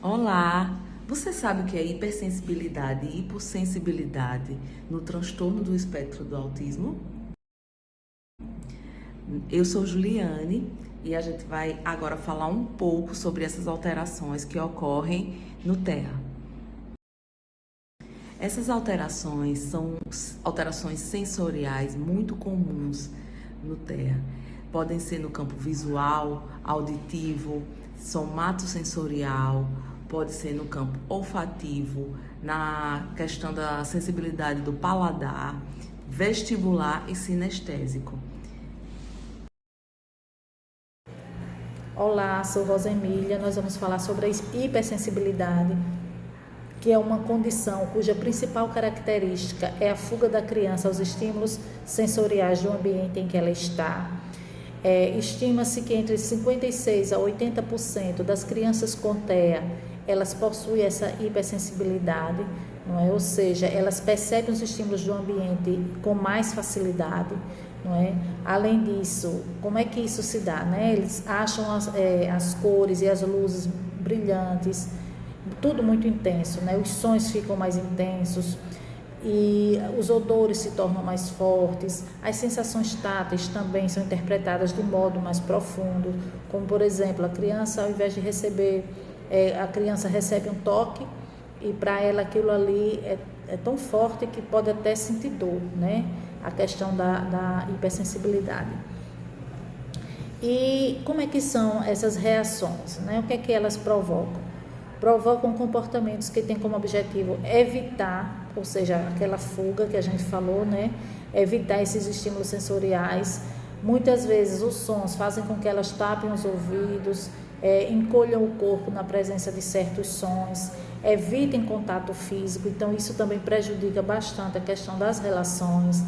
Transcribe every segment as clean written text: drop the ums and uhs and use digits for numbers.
Olá! Você sabe o que é hipersensibilidade e hipossensibilidade no transtorno do espectro do autismo? Eu sou Juliane e a gente vai agora falar um pouco sobre essas alterações que ocorrem no TEA. Essas alterações são alterações sensoriais muito comuns no TEA. Podem ser no campo visual, auditivo, somatosensorial, pode ser no campo olfativo, na questão da sensibilidade do paladar, vestibular e sinestésico. Olá, sou Rosa Emília. Nós vamos falar sobre a hipersensibilidade, que é uma condição cuja principal característica é a fuga da criança aos estímulos sensoriais do ambiente em que ela está. Estima-se que entre 56% a 80% das crianças com TEA, elas possuem essa hipersensibilidade, não é? Ou seja, elas percebem os estímulos do ambiente com mais facilidade, não é? Além disso, como é que isso se dá, né? Eles acham as cores e as luzes brilhantes, tudo muito intenso, né? Os sons ficam mais intensos e os odores se tornam mais fortes, as sensações táteis também são interpretadas de modo mais profundo, como por exemplo, a criança, ao invés de receber, a criança recebe um toque e para ela aquilo ali é tão forte que pode até sentir dor, né? A questão da hipersensibilidade. E como é que são essas reações, né? O que é que elas provocam? Provocam comportamentos que têm como objetivo evitar, ou seja, aquela fuga que a gente falou, né? Evitar esses estímulos sensoriais. Muitas vezes os sons fazem com que elas tapem os ouvidos, encolham o corpo na presença de certos sons, evitem contato físico, então isso também prejudica bastante a questão das relações,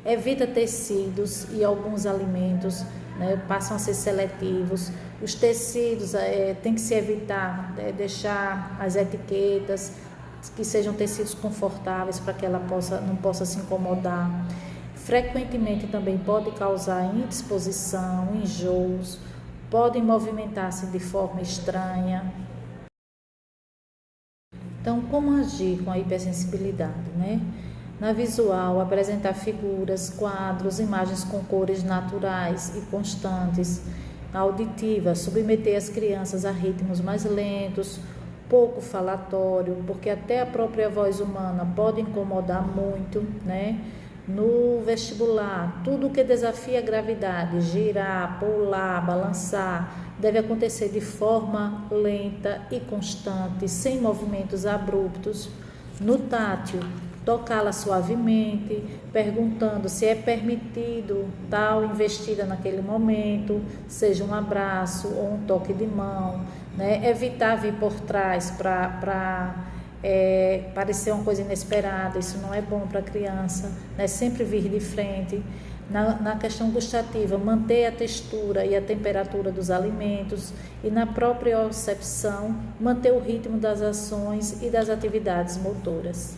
evita tecidos e alguns alimentos, né, passam a ser seletivos. Os tecidos tem que se evitar, deixar as etiquetas que sejam tecidos confortáveis para que ela não possa se incomodar. Frequentemente também pode causar indisposição, enjoos, podem movimentar-se de forma estranha. Então, como agir com a hipersensibilidade, né? Na visual, apresentar figuras, quadros, imagens com cores naturais e constantes. Na auditiva, submeter as crianças a ritmos mais lentos, pouco falatório, porque até a própria voz humana pode incomodar muito, né? No vestibular, tudo que desafia a gravidade, girar, pular, balançar, deve acontecer de forma lenta e constante, sem movimentos abruptos. No tátil, tocá-la suavemente, perguntando se é permitido tal investida naquele momento, seja um abraço ou um toque de mão, né? Evitar vir por trás para parecer uma coisa inesperada, isso não é bom para a criança, né? Sempre vir de frente. Na questão gustativa, manter a textura e a temperatura dos alimentos e na própria percepção, manter o ritmo das ações e das atividades motoras.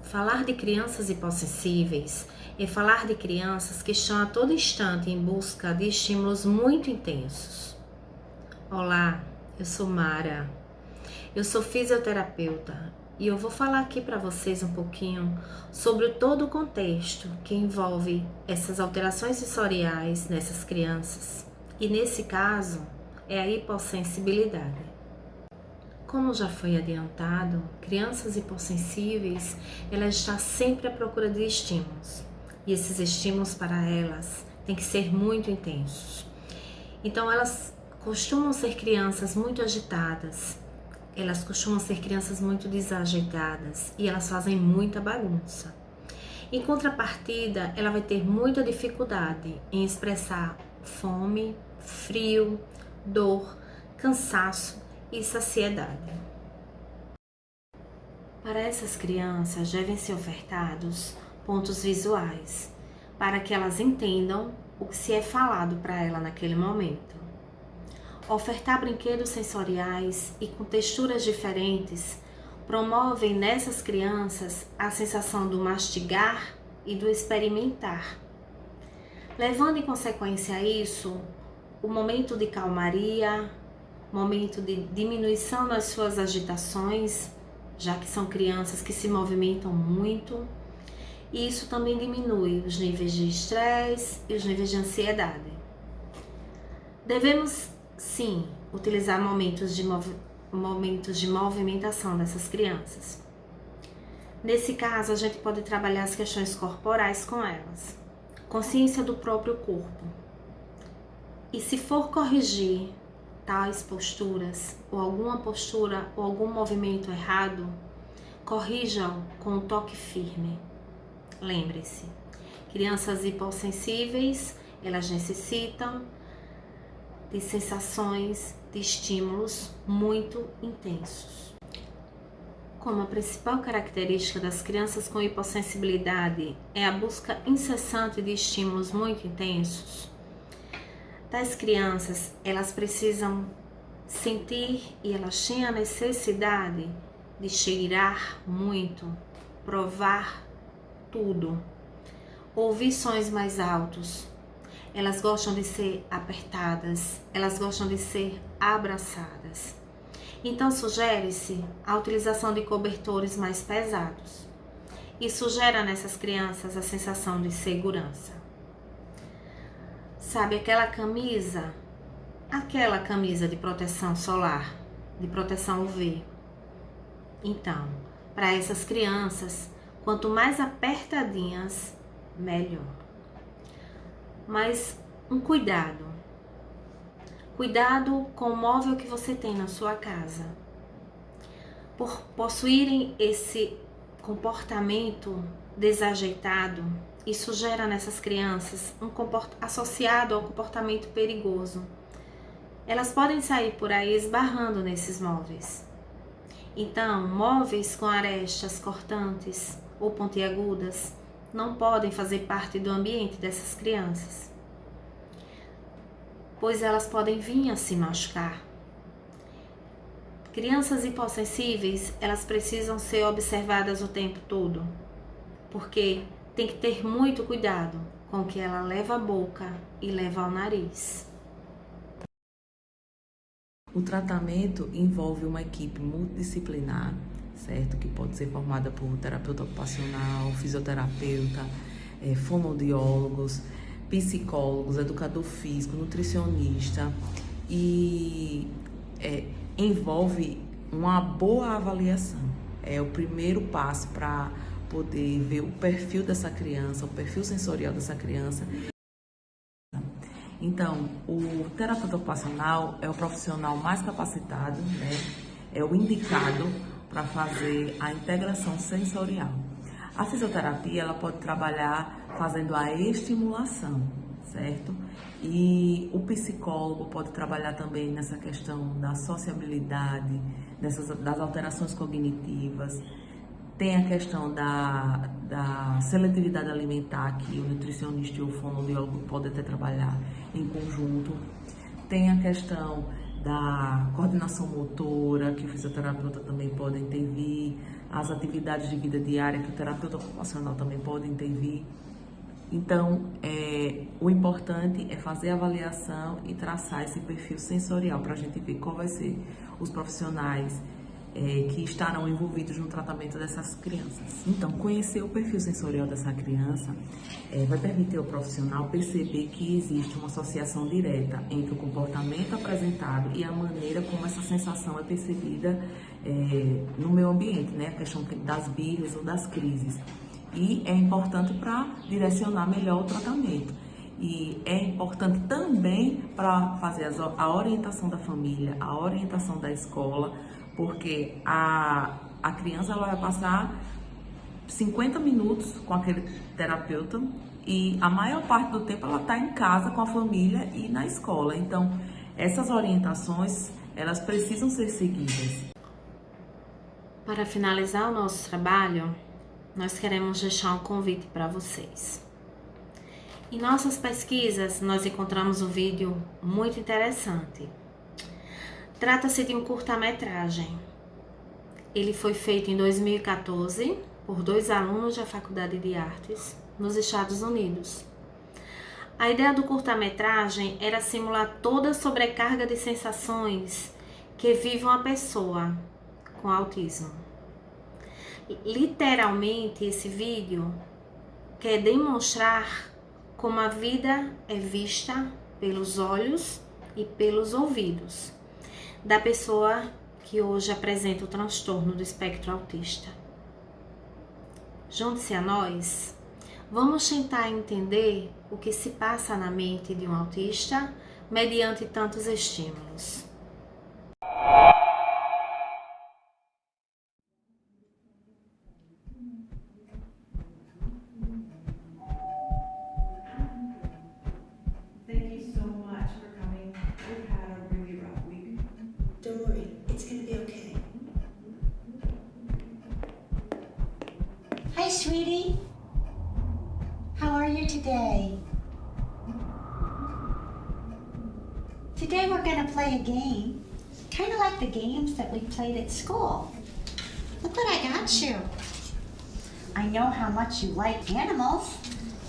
Falar de crianças hipossensíveis é falar de crianças que estão a todo instante em busca de estímulos muito intensos. Olá, eu sou Mara, eu sou fisioterapeuta e eu vou falar aqui para vocês um pouquinho sobre todo o contexto que envolve essas alterações sensoriais nessas crianças. E nesse caso, é a hipossensibilidade. Como já foi adiantado, crianças hipossensíveis, elas estão sempre à procura de estímulos. E esses estímulos para elas têm que ser muito intensos. Então elas costumam ser crianças muito agitadas, elas costumam ser crianças muito desajeitadas e elas fazem muita bagunça. Em contrapartida, ela vai ter muita dificuldade em expressar fome, frio, dor, cansaço e saciedade. Para essas crianças devem ser ofertados pontos visuais, para que elas entendam o que se é falado para ela naquele momento. Ofertar brinquedos sensoriais e com texturas diferentes promovem nessas crianças a sensação do mastigar e do experimentar. Levando em consequência a isso, o momento de calmaria, momento de diminuição nas suas agitações, já que são crianças que se movimentam muito. E isso também diminui os níveis de estresse e os níveis de ansiedade. Devemos, sim, utilizar momentos de movimentação dessas crianças. Nesse caso, a gente pode trabalhar as questões corporais com elas. Consciência do próprio corpo. E se for corrigir tais posturas, ou alguma postura, ou algum movimento errado, corrijam com um toque firme. Lembre-se, crianças hipossensíveis, elas necessitam de sensações, de estímulos muito intensos. Como a principal característica das crianças com hipossensibilidade é a busca incessante de estímulos muito intensos, tais crianças, elas precisam sentir e elas têm a necessidade de cheirar muito, provar tudo, ouvir sons mais altos. Elas gostam de ser apertadas, elas gostam de ser abraçadas. Então sugere-se a utilização de cobertores mais pesados. Isso gera nessas crianças a sensação de segurança. Sabe aquela camisa de proteção solar, de proteção UV? Então, para essas crianças, quanto mais apertadinhas, melhor. Mas um cuidado. Cuidado com o móvel que você tem na sua casa. Por possuírem esse comportamento desajeitado, isso gera nessas crianças associado ao comportamento perigoso. Elas podem sair por aí esbarrando nesses móveis. Então, móveis com arestas cortantes ou pontiagudas não podem fazer parte do ambiente dessas crianças, pois elas podem vir a se machucar. Crianças hipossensíveis, elas precisam ser observadas o tempo todo, porque tem que ter muito cuidado com o que ela leva à boca e leva ao nariz. O tratamento envolve uma equipe multidisciplinar, certo? Que pode ser formada por terapeuta ocupacional, fisioterapeuta, fonoaudiólogos, psicólogos, educador físico, nutricionista e envolve uma boa avaliação. É o primeiro passo para poder ver o perfil dessa criança, o perfil sensorial dessa criança. Então, o terapeuta ocupacional é o profissional mais capacitado, né? É o indicado para fazer a integração sensorial. A fisioterapia, ela pode trabalhar fazendo a estimulação, certo? E o psicólogo pode trabalhar também nessa questão da sociabilidade, das alterações cognitivas. Tem a questão da seletividade alimentar, que o nutricionista e o fonoaudiólogo podem até trabalhar em conjunto. Tem a questão da coordenação motora, que o fisioterapeuta também pode intervir. As atividades de vida diária, que o terapeuta ocupacional também pode intervir. Então, o importante é fazer a avaliação e traçar esse perfil sensorial para a gente ver qual vai ser os profissionais que estarão envolvidos no tratamento dessas crianças. Então, conhecer o perfil sensorial dessa criança vai permitir ao profissional perceber que existe uma associação direta entre o comportamento apresentado e a maneira como essa sensação é percebida no meio ambiente, né? A questão das birras ou das crises. E é importante para direcionar melhor o tratamento. E é importante também para fazer a orientação da família, a orientação da escola, porque a criança ela vai passar 50 minutos com aquele terapeuta e a maior parte do tempo ela está em casa com a família e na escola. Então, essas orientações, elas precisam ser seguidas. Para finalizar o nosso trabalho, nós queremos deixar um convite para vocês. Em nossas pesquisas, nós encontramos um vídeo muito interessante. Trata-se de um curta-metragem. Ele foi feito em 2014 por 2 alunos da Faculdade de Artes nos Estados Unidos. A ideia do curta-metragem era simular toda a sobrecarga de sensações que vive uma pessoa com autismo. Literalmente, esse vídeo quer demonstrar como a vida é vista pelos olhos e pelos ouvidos da pessoa que hoje apresenta o transtorno do espectro autista. Junte-se a nós, vamos tentar entender o que se passa na mente de um autista mediante tantos estímulos. Thank you so much for coming. We've had a really rough week. Don't worry, it's gonna be okay. Hi, sweetie. How are you today? Today we're gonna play a game, kind of like the games that we played at school. Look what I got you. I know how much you like animals.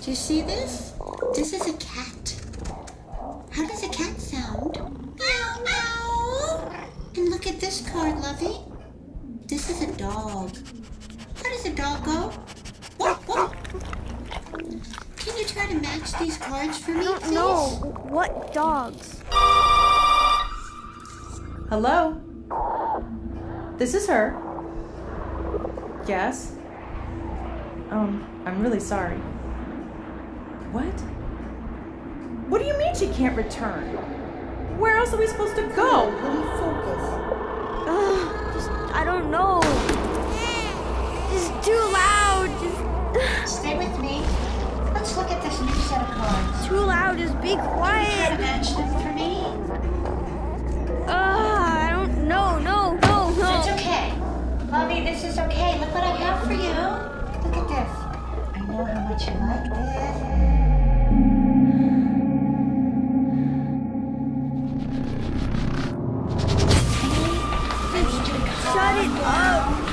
Do you see this? This is a cat. How does a cat sound? Meow, meow. And look at this card, Lovey. This is a dog. How does a dog go? Woof, woof. Can you try to match these cards for me, please? No, what dogs? Hello? This is her. Yes? I'm really sorry. What? What do you mean she can't return? Where else are we supposed to go? I don't know. It's too loud. Stay with me. Let's look at this new set of cards. Too loud. Just be Try to quiet. match them for me. I don't know. No. It's okay. Lovey, this is okay. Look what I have for you. Look at this. I know how much you like this. I need you to calm Shut it up.